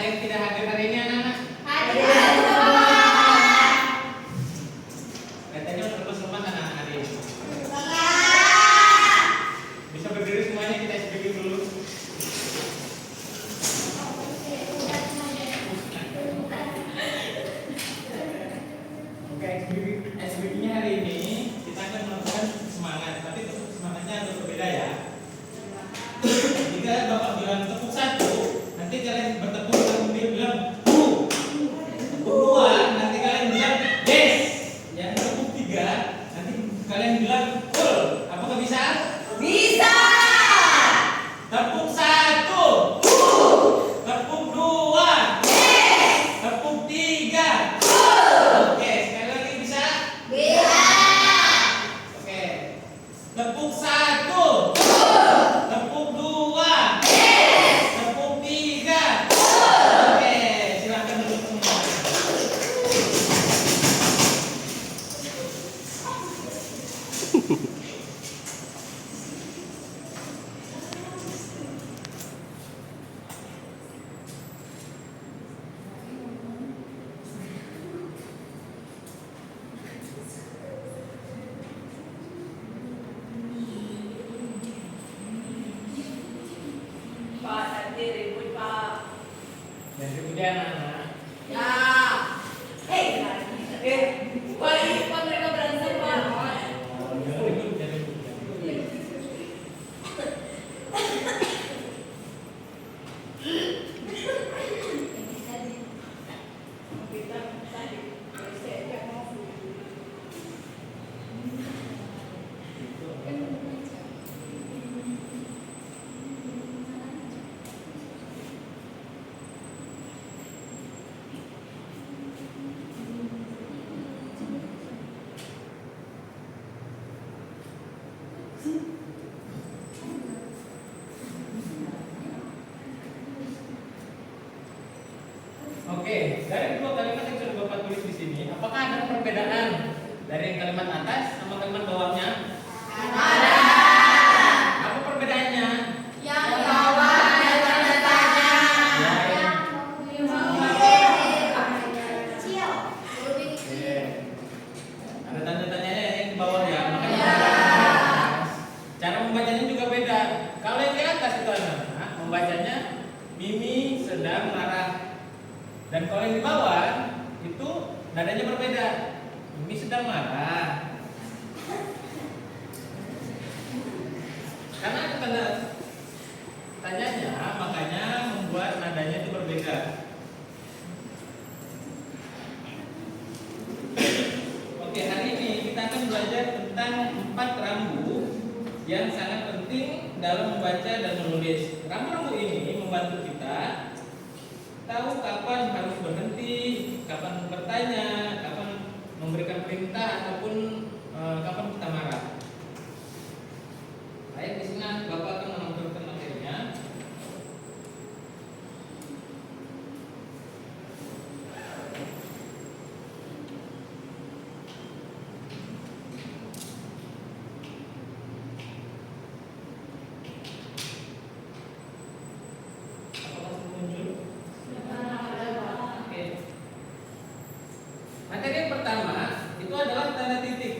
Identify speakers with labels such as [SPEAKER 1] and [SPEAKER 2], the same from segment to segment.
[SPEAKER 1] ada yang tidak hadir hari ini anak-anak?
[SPEAKER 2] Hadir.
[SPEAKER 1] Katanya lemas-lemas anak-anak hari ini.
[SPEAKER 2] Ya.
[SPEAKER 1] Bisa berdiri semuanya, kita speaking dulu. Oke, SBB-nya hari ini kita akan melakukan semangat, tapi semangatnya agak berbeda ya. Jika Bapak bilang tepuk 1, nanti kalian bertepuk sambil bilang bu. Tepuk 2, nanti kalian bilang yes. Yang tepuk 3, nanti kalian bilang full. Apakah bisa?
[SPEAKER 2] Bisa.
[SPEAKER 1] Tepuk 1, tepuk 2, tepuk 3. Oke, sekali lagi bisa?
[SPEAKER 2] Bisa.
[SPEAKER 1] Oke. Tepuk 1, tepuk 2, tepuk 3. Oke, silakan duduk semua.
[SPEAKER 2] Pak, nanti ribut Pak.
[SPEAKER 1] Dan kemudian anak-anak,
[SPEAKER 2] Ya. Pak ini Pak mereka berantem Pak.
[SPEAKER 1] jangan ribut, jangan ribut. Oke, dari dua kalimat yang sudah Bapak tulis di sini, apakah ada perbedaan dari yang kalimat atas sama kalimat bawahnya?
[SPEAKER 2] Ada.
[SPEAKER 1] Apa perbedaannya?
[SPEAKER 2] Yang bawah ada tanda tanya.
[SPEAKER 1] Ya,
[SPEAKER 2] Kecil.
[SPEAKER 1] Oke. Ada tanda tanyanya yang di bawah ya, makanya
[SPEAKER 2] Ya.
[SPEAKER 1] cara membacanya juga beda. Kalau yang di atas itu anak-anak, membacanya Mimi sedang marah. Dan kalau yang di bawah itu nadanya berbeda. Mimi sedang marah. Karena ada tanda tanyanya, makanya membuat nadanya itu berbeda. Oke, hari ini kita akan belajar tentang 4 rambu yang sangat penting dalam membaca dan menulis. Rambu-rambu ini membantu kita tahu kapan harus berhenti, kapan bertanya, kapan memberikan perintah ataupun kapan kita marah. Baik, di sini Bapak akan menampilkan materinya. Apakah sudah muncul? Oke. Materi yang pertama itu adalah tanda titik.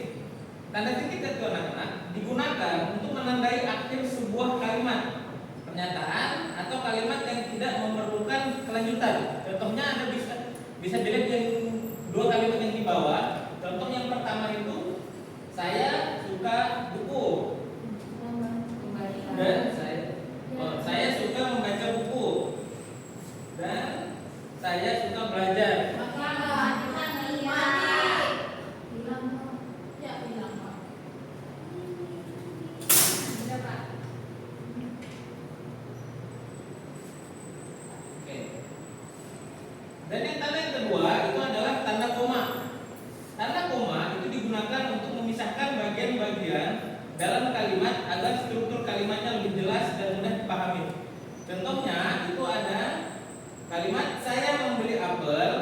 [SPEAKER 1] Tanda titik itu anak-anak digunakan untuk menandai akhir sebuah kalimat, pernyataan atau kalimat yang tidak memerlukan kelanjutan. Contohnya ada bisa dilihat yang dua kalimat yang di bawah. Contoh yang pertama itu saya suka buku dan saya suka membaca buku dan saya suka belajar. Oke. Dan yang tanda yang kedua itu adalah tanda koma. Tanda koma itu digunakan untuk memisahkan bagian-bagian dalam kalimat agar struktur kalimatnya lebih jelas dan mudah dipahami. Contohnya itu ada kalimat saya membeli apel,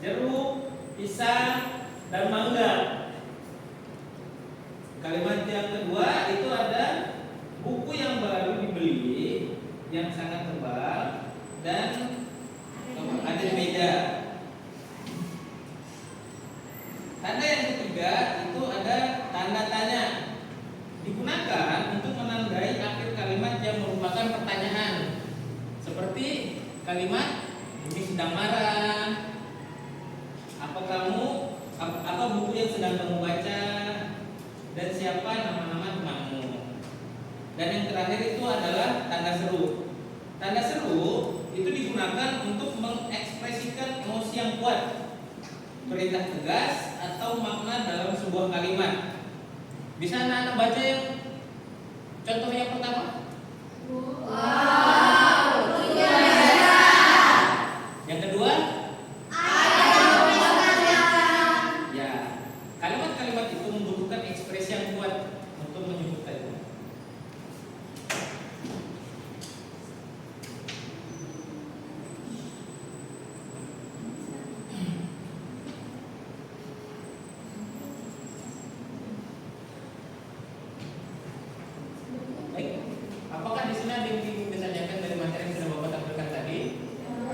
[SPEAKER 1] jeruk, pisang, dan mangga. Kalimat yang kedua itu ada buku yang baru dibeli yang sangat tebal dan di meja. Tanda yang ketiga itu ada tanda tanya. Digunakan untuk menandai akhir kalimat yang merupakan pertanyaan. Seperti kalimat "Ini sedang marah", apa buku yang sedang kamu baca, dan siapa nama-nama temanmu. Dan yang terakhir itu adalah tanda seru. Tanda seru itu digunakan untuk mengekspresikan emosi yang kuat, perintah tegas, atau makna dalam sebuah kalimat. Bisa anak-anak baca yang contoh yang pertama?
[SPEAKER 2] Wow, luar biasa.
[SPEAKER 1] Yang kedua?
[SPEAKER 2] Ayo bersama-sama.
[SPEAKER 1] Ya, kalimat-kalimat itu membutuhkan ekspresi yang kuat untuk menyebutkannya. Baik, apakah di sini ada yang ingin ditanyakan dari materi yang sudah Bapak tampilkan tadi?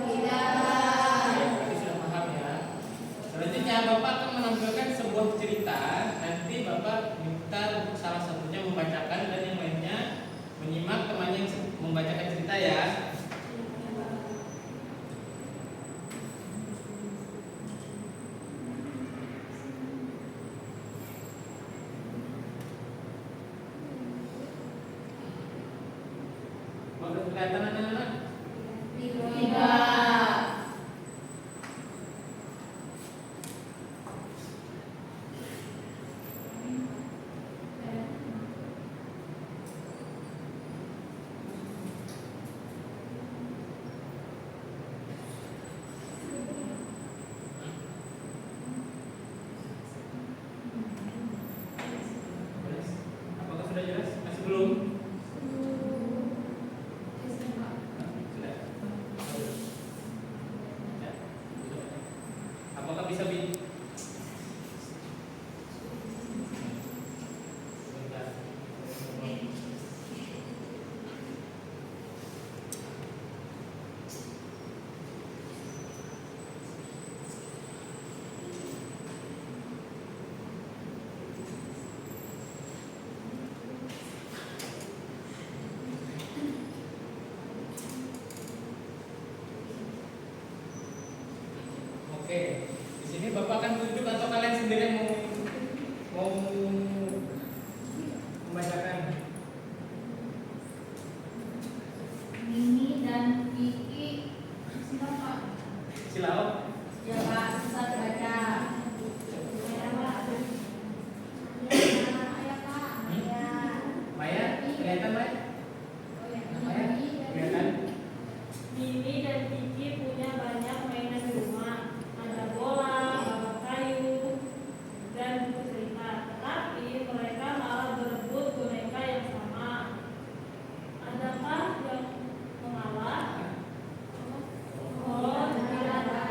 [SPEAKER 2] Tidak.
[SPEAKER 1] Ya, berarti sudah paham ya. Selanjutnya Bapak akan menampilkan sebuah cerita. Nanti Bapak minta untuk salah satunya membacakan dan yang lainnya menyimak temannya yang membacakan cerita ya. Mau kelihatan anak-anak?
[SPEAKER 2] Tidak.
[SPEAKER 1] Apakah sudah jelas? Masih belum? Sudah. Ya. Apakah bisa Sebentar. Oke, di sini Bapak akan tunjuk atau kalian sendiri yang mau membacakan?
[SPEAKER 2] Mimi dan Kiki. Siapa?
[SPEAKER 1] Silau.
[SPEAKER 2] Ya Pak, bisa baca.
[SPEAKER 1] Maya, kelihatan Maya? Maya, kelihatan?
[SPEAKER 3] Mimi dan Kiki punya banyak mainan di rumah. Ada bola, balok kayu, dan buku cerita. Tetapi mereka malah berebut boneka yang sama. Adakah yang mengalah? Oh, tidak ada.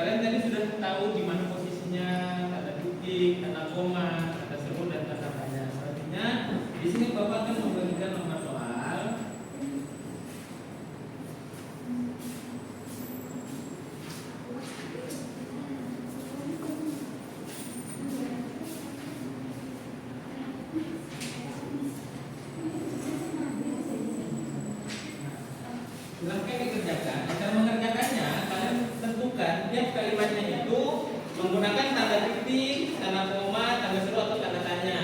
[SPEAKER 1] kalian tadi sudah tahu di mana posisinya tanda titik, tanda koma, tanda seru dan tanda tanya. Selanjutnya di sini Bapak akan membagikan nomor soal. Silahkan dikerjakan. Cara mengerjakannya, kalian tentukan tiap kalimatnya itu menggunakan tanda titik, tanda koma, tanda seru atau tanda tanya.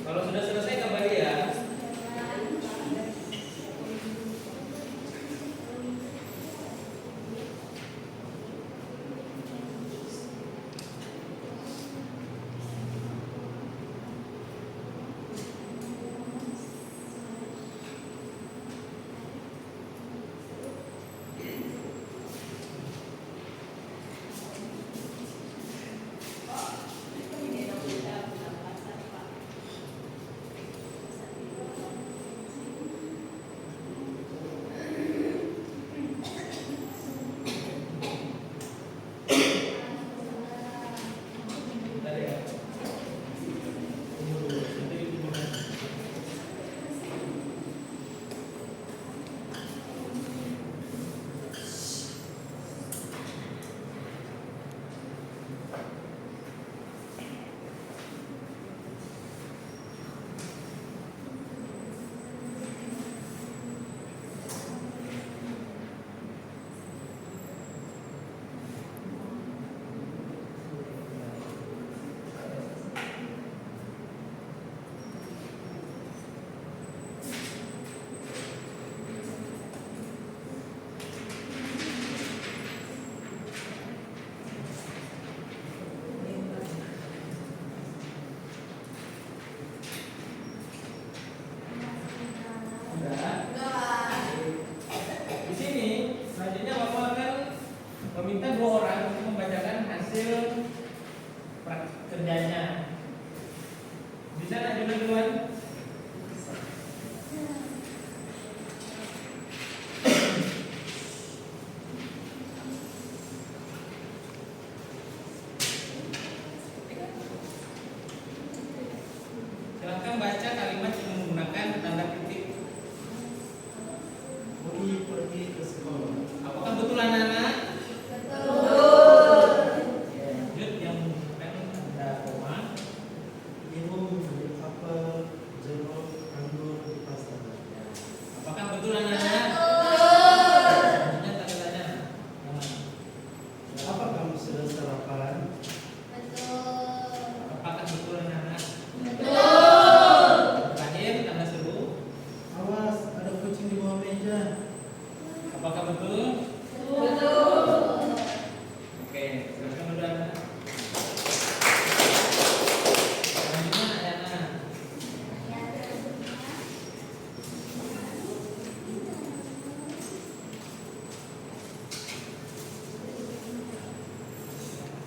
[SPEAKER 1] Kalau sudah selesai kembali ya. Bentar ya. Sudah. Di sini selanjutnya Bapak akan meminta dua orang untuk membacakan hasil kerjanya. Bisa ajukan duluan. Silahkan baca kalimat yang menggunakan tanda titik.
[SPEAKER 4] Pergi ke sekolah.
[SPEAKER 1] Apakah betul anak-anak?
[SPEAKER 2] Betul.
[SPEAKER 1] Lanjut yang menggunakan tanda koma.
[SPEAKER 4] Ibu membeli apel, jeruk, anggur di pasar.
[SPEAKER 1] Apakah betul anak-anak?
[SPEAKER 2] Betul.
[SPEAKER 1] Selanjutnya tanda tanya.
[SPEAKER 4] Apa kamu sudah sarapan?
[SPEAKER 2] Betul.
[SPEAKER 1] Apakah betul anak-anak?
[SPEAKER 2] Betul.
[SPEAKER 1] Terakhir tanda seru.
[SPEAKER 4] Awas, ada kucing di bawah meja.
[SPEAKER 1] Apakah betul?
[SPEAKER 2] Betul.
[SPEAKER 1] Oke, silakan udah anak. Selanjutnya Ayana.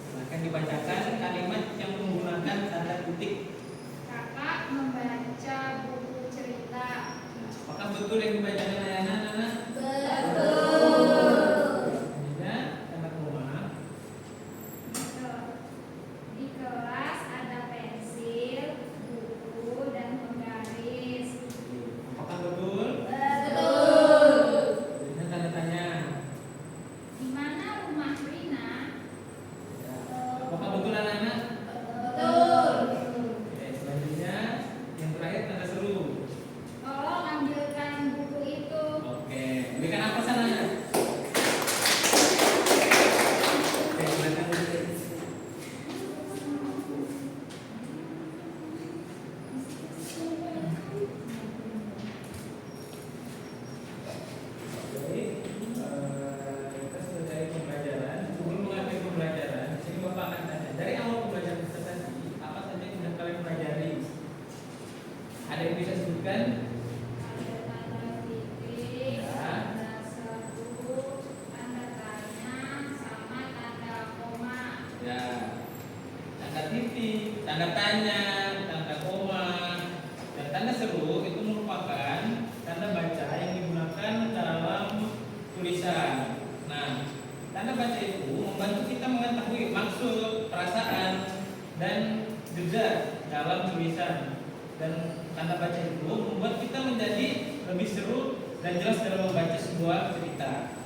[SPEAKER 1] Silakan dibacakan kalimat yang menggunakan tanda titik.
[SPEAKER 2] Kakak membaca buku cerita.
[SPEAKER 1] Apakah betul yang dibacakan Ayana, Nana?
[SPEAKER 2] Betul.
[SPEAKER 1] Selanjutnya tanda koma.
[SPEAKER 2] Di kelas ada pensil, buku, dan penggaris.
[SPEAKER 1] Apakah betul?
[SPEAKER 2] Betul.
[SPEAKER 1] Selanjutnya tanda tanya.
[SPEAKER 2] Di mana rumah Rina?
[SPEAKER 1] Ya. Apakah baca itu membantu kita mengetahui maksud, perasaan, dan jeda dalam tulisan. Dan tanda baca itu membuat kita menjadi lebih seru dan jelas dalam membaca sebuah cerita.